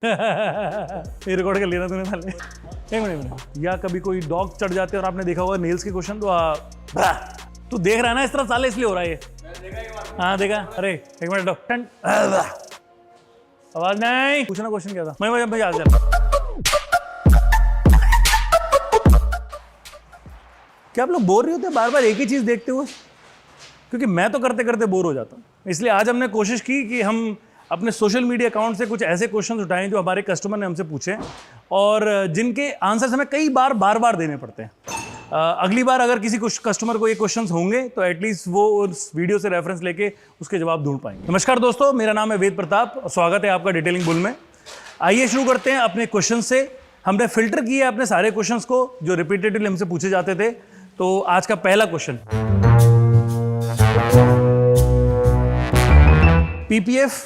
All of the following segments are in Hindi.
ये रिकॉर्ड कर लिया तूने पहले। एक मिनट। या कभी कोई डॉग चढ़ जाते हैं और आपने देखा होगा नेल्स के क्वेश्चन तो देख रहा है ना इस तरह साले इसलिए हो रहा है ये। हाँ देखा। अरे एक मिनट आवाज नहीं पूछना क्वेश्चन क्या था। मैं याद कर क्या आप लोग बोर नहीं होते बार बार एक ही चीज देखते हुए? क्योंकि मैं तो करते करते बोर हो जाता हूँ। इसलिए आज हमने कोशिश की कि हम अपने सोशल मीडिया अकाउंट से कुछ ऐसे क्वेश्चंस उठाएं जो हमारे कस्टमर ने हमसे पूछे और जिनके आंसर्स हमें कई बार देने पड़ते हैं। अगली बार अगर किसी कस्टमर को ये क्वेश्चंस होंगे तो एटलीस्ट वो उस वीडियो से रेफरेंस लेके उसके जवाब ढूंढ पाएंगे। नमस्कार दोस्तों, मेरा नाम है वेद प्रताप। स्वागत है आपका डिटेलिंग बुल में। आइए शुरू करते हैं अपने क्वेश्चन से। हमने फिल्टर किया अपने सारे क्वेश्चंस को जो रिपीटेडली हमसे पूछे जाते थे। तो आज का पहला क्वेश्चन, पीपीएफ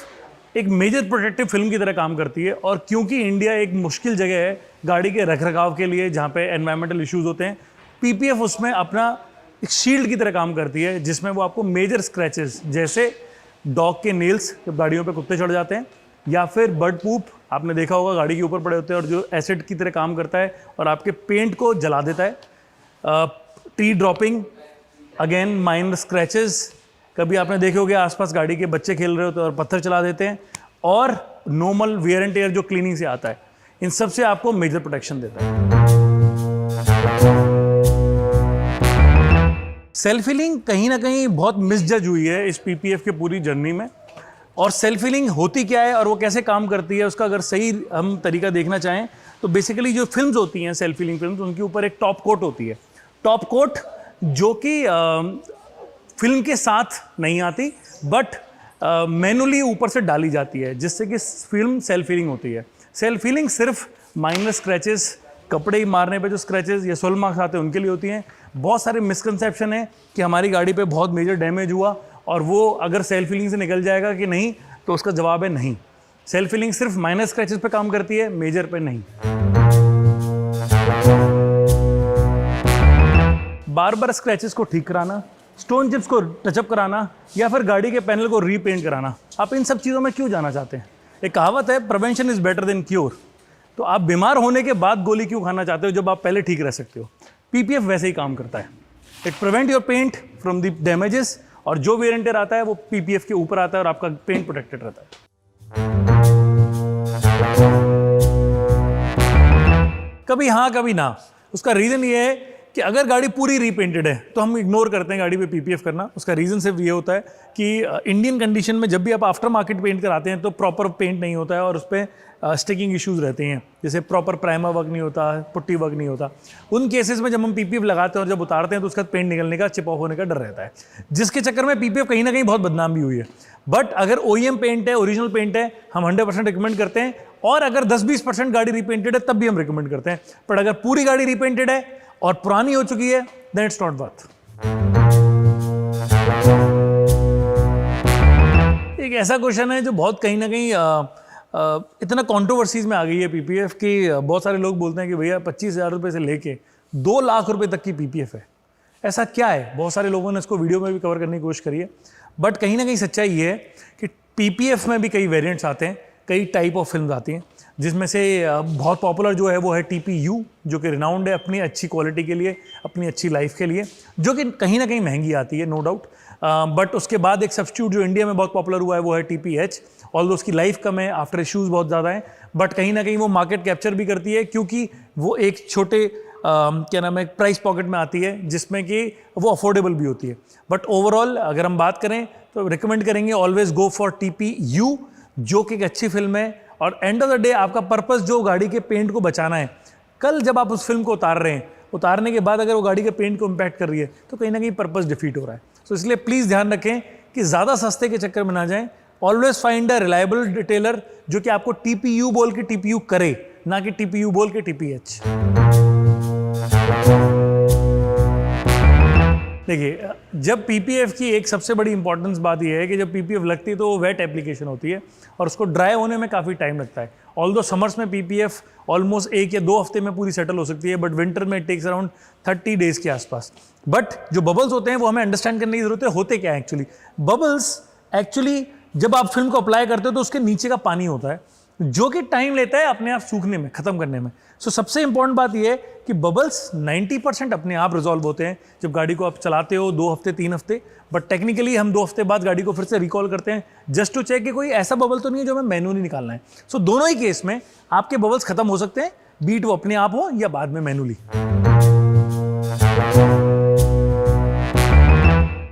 एक मेजर प्रोटेक्टिव फिल्म की तरह काम करती है और क्योंकि इंडिया एक मुश्किल जगह है गाड़ी के रखरखाव के लिए जहाँ पे एनवायरमेंटल इश्यूज होते हैं, पीपीएफ उसमें अपना एक शील्ड की तरह काम करती है जिसमें वो आपको मेजर स्क्रैचेस जैसे डॉग के नेल्स जब गाड़ियों पे कुत्ते चढ़ जाते हैं या फिर बर्ड पूप आपने देखा होगा गाड़ी के ऊपर पड़े होते हैं और जो एसिड की तरह काम करता है और आपके पेंट को जला देता है। Tree dropping, again minor scratches, कभी आपने देखे होंगे आसपास गाड़ी के बच्चे खेल रहे होते हैं और पत्थर चला देते हैं, और नॉर्मल वेयर एंड टेयर जो क्लीनिंग से आता है, इन सब से आपको मेजर प्रोटेक्शन देता है। सेल्फ हीलिंग कहीं ना कहीं बहुत मिसजज हुई है इस पीपीएफ के पूरी जर्नी में। और सेल्फ हीलिंग होती क्या है और वो कैसे काम करती है, उसका अगर सही हम तरीका देखना चाहें तो बेसिकली जो फिल्म्स होती हैं सेल्फ हीलिंग फिल्म्स, उनके ऊपर एक टॉप कोट होती है। टॉप कोट जो कि फिल्म के साथ नहीं आती बट मैनुअली ऊपर से डाली जाती है जिससे कि फिल्म सेल्फ हीलिंग होती है। सेल्फ हीलिंग सिर्फ माइनर स्क्रैचेस, कपड़े मारने पे जो स्क्रैचेस या सोल मार्क्स आते हैं उनके लिए होती हैं। बहुत सारे मिसकंसेप्शन है कि हमारी गाड़ी पे बहुत मेजर डैमेज हुआ और वो अगर सेल्फ हीलिंग से निकल जाएगा कि नहीं, तो उसका जवाब है नहीं। सेल्फ हीलिंग सिर्फ माइनर स्क्रैचेस पे काम करती है, मेजर पे नहीं। बार बार स्क्रैचेस को ठीक कराना, स्टोन चिप्स को टचअप कराना या फिर गाड़ी के पैनल को रीपेंट कराना, आप इन सब चीज़ों में क्यों जाना चाहते हैं? एक कहावत है, prevention is better than cure. तो आप बीमार होने के बाद गोली क्यों खाना चाहते हो जब आप पहले ठीक रह सकते हो? पीपीएफ वैसे ही काम करता है। It prevent your paint from the damages, और जो वेयर एंड टेयर आता है वो पीपीएफ के ऊपर आता है और आपका पेंट प्रोटेक्टेड रहता है। कभी हाँ कभी ना। उसका रीजन ये है कि अगर गाड़ी पूरी रीपेंटेड है तो हम इग्नोर करते हैं गाड़ी पे पीपीएफ करना। उसका रीज़न सिर्फ ये होता है कि इंडियन कंडीशन में जब भी आप आफ्टर मार्केट पेंट कराते हैं तो प्रॉपर पेंट नहीं होता है और उस पर स्टिकिंग इश्यूज रहते हैं, जैसे प्रॉपर प्राइमर वर्क नहीं होता, पुट्टी वर्क नहीं होता। उन केसेस में जब हम पीपीएफ लगाते हैं और जब उतारते हैं तो उसका पेंट निकलने का, चिप ऑफ होने का डर रहता है, जिसके चक्कर में पीपीएफ कहीं ना कहीं बहुत बदनाम भी हुई है। बट अगर ओईएम पेंट है, ओरिजिनल पेंट है, हम 100% रिकमेंड करते हैं। और अगर 10-20% गाड़ी रीपेंटेड है तब भी हम रिकमेंड करते हैं। बट अगर पूरी गाड़ी रीपेंटेड है और पुरानी हो चुकी है, then it's not worth। एक ऐसा क्वेश्चन है जो बहुत कहीं ना कहीं इतना कंट्रोवर्सीज में आ गई है पीपीएफ की। बहुत सारे लोग बोलते हैं कि भैया 25,000 रुपये से लेके 2 लाख रुपए तक की पीपीएफ है। ऐसा क्या है? बहुत सारे लोगों ने इसको वीडियो में भी कवर करने की कोशिश करी है, बट कहीं ना कहीं सच्चाई ये है कि पीपीएफ में भी कई वेरिएंट्स आते हैं, कई टाइप ऑफ फिल्म आती हैं, जिसमें से बहुत पॉपुलर जो है वो है टीपीयू, जो कि रिनाउंड है अपनी अच्छी क्वालिटी के लिए, अपनी अच्छी लाइफ के लिए, जो कि कहीं ना कहीं महंगी आती है, नो डाउट। बट उसके बाद एक सब्स्टिट्यूट जो इंडिया में बहुत पॉपुलर हुआ है वो है टीपीएच। ऑल्दो उसकी लाइफ कम है, आफ्टर इश्यूज बहुत ज़्यादा हैं, बट कहीं ना कहीं वो मार्केट कैप्चर भी करती है क्योंकि वो एक छोटे क्या नाम है प्राइस पॉकेट में आती है जिसमें कि वो अफोर्डेबल भी होती है। बट ओवरऑल अगर हम बात करें तो रिकमेंड करेंगे ऑलवेज गो फॉर टीपीयू, जो कि एक अच्छी फिल्म है। और एंड ऑफ द डे आपका पर्पस जो गाड़ी के पेंट को बचाना है, कल जब आप उस फिल्म को उतार रहे हैं, उतारने के बाद अगर वो गाड़ी के पेंट को इम्पैक्ट कर रही है तो कहीं ना कहीं पर्पस डिफीट हो रहा है। तो इसलिए प्लीज़ ध्यान रखें कि ज़्यादा सस्ते के चक्कर में ना जाएं। Always find a reliable detailer जो कि आपको टीपीयू बोल के टीपीयू करे, ना कि टीपीयू बोल के टीपीएच। देखिए, जब पीपीएफ की एक सबसे बड़ी इंपॉर्टेंस बात यह है कि जब पीपीएफ लगती है तो वो वेट एप्लीकेशन होती है और उसको ड्राई होने में काफ़ी टाइम लगता है। ऑल्दो समर्स में पीपीएफ ऑलमोस्ट 1 या 2 हफ्ते में पूरी सेटल हो सकती है, बट विंटर में टेक्स अराउंड 30 डेज के आसपास। बट जो बबल्स होते हैं वो हमें अंडरस्टैंड करने की जरूरत है, होते क्या है एक्चुअली। बबल्स एक्चुअली जब आप फिल्म को अप्लाई करते हो तो उसके नीचे का पानी होता है जो कि टाइम लेता है अपने आप सूखने में, ख़त्म करने में। सो सबसे इंपॉर्टेंट बात यह है कि बबल्स 90% अपने आप रिजॉल्व होते हैं जब गाड़ी को आप चलाते हो 2 हफ्ते 3 हफ्ते, बट टेक्निकली हम 2 हफ्ते बाद गाड़ी को फिर से रिकॉल करते हैं जस्ट टू चेक कि कोई ऐसा बबल तो नहीं है जो हमें मैनुअली निकालना है। सो दोनों ही केस में आपके बबल्स खत्म हो सकते हैं, बीट वो अपने आप हो या बाद में मैनुअली।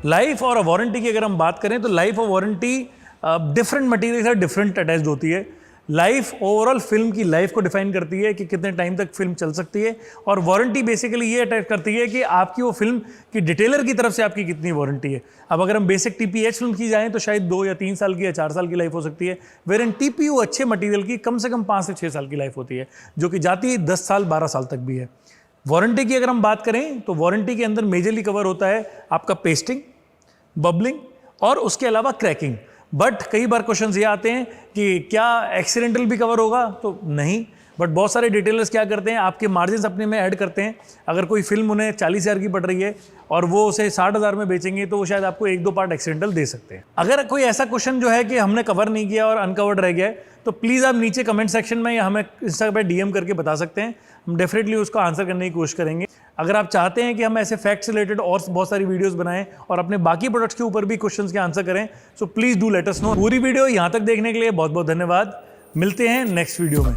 लाइफ और वारंटी की अगर हम बात करें तो लाइफ और वारंटी डिफरेंट मटेरियल से डिफरेंट अटैच्ड होती है। लाइफ ओवरऑल फिल्म की लाइफ को डिफाइन करती है कि कितने टाइम तक फिल्म चल सकती है, और वारंटी बेसिकली ये अटैच करती है कि आपकी वो फिल्म की डिटेलर की तरफ से आपकी कितनी वारंटी है। अब अगर हम बेसिक TPH फिल्म की जाएं तो शायद 2 या 3 साल की या 4 साल की लाइफ हो सकती है, वेर इन TPU अच्छे मटीरियल की कम से कम 5 से 6 साल की लाइफ होती है, जो कि जाती है 10 साल 12 साल तक भी है। वारंटी की अगर हम बात करें तो वारंटी के अंदर मेजरली कवर होता है आपका पेस्टिंग, बबलिंग और उसके अलावा क्रैकिंग। बट कई बार क्वेश्चंस ये आते हैं कि क्या एक्सीडेंटल भी कवर होगा, तो नहीं। बट बहुत सारे डिटेलर्स क्या करते हैं, आपके मार्जिन अपने में ऐड करते हैं। अगर कोई फिल्म उन्हें 40,000 की पड़ रही है और वो उसे 60,000 में बेचेंगे तो वो शायद आपको 1-2 पार्ट एक्सीडेंटल दे सकते हैं। अगर कोई ऐसा क्वेश्चन जो है कि हमने कवर नहीं किया और अनकवर्ड रह गया है, तो प्लीज़ आप नीचे कमेंट सेक्शन में या हमें इंस्टा पे DM करके बता सकते हैं, हम डेफिनेटली उसको आंसर करने की कोशिश करेंगे। अगर आप चाहते हैं कि हम ऐसे फैक्ट्स रिलेटेड और बहुत सारी वीडियोस बनाएं और अपने बाकी प्रोडक्ट्स के ऊपर भी क्वेश्चंस के आंसर करें, so please do let us know. पूरी वीडियो यहाँ तक देखने के लिए बहुत बहुत धन्यवाद। मिलते हैं नेक्स्ट वीडियो में।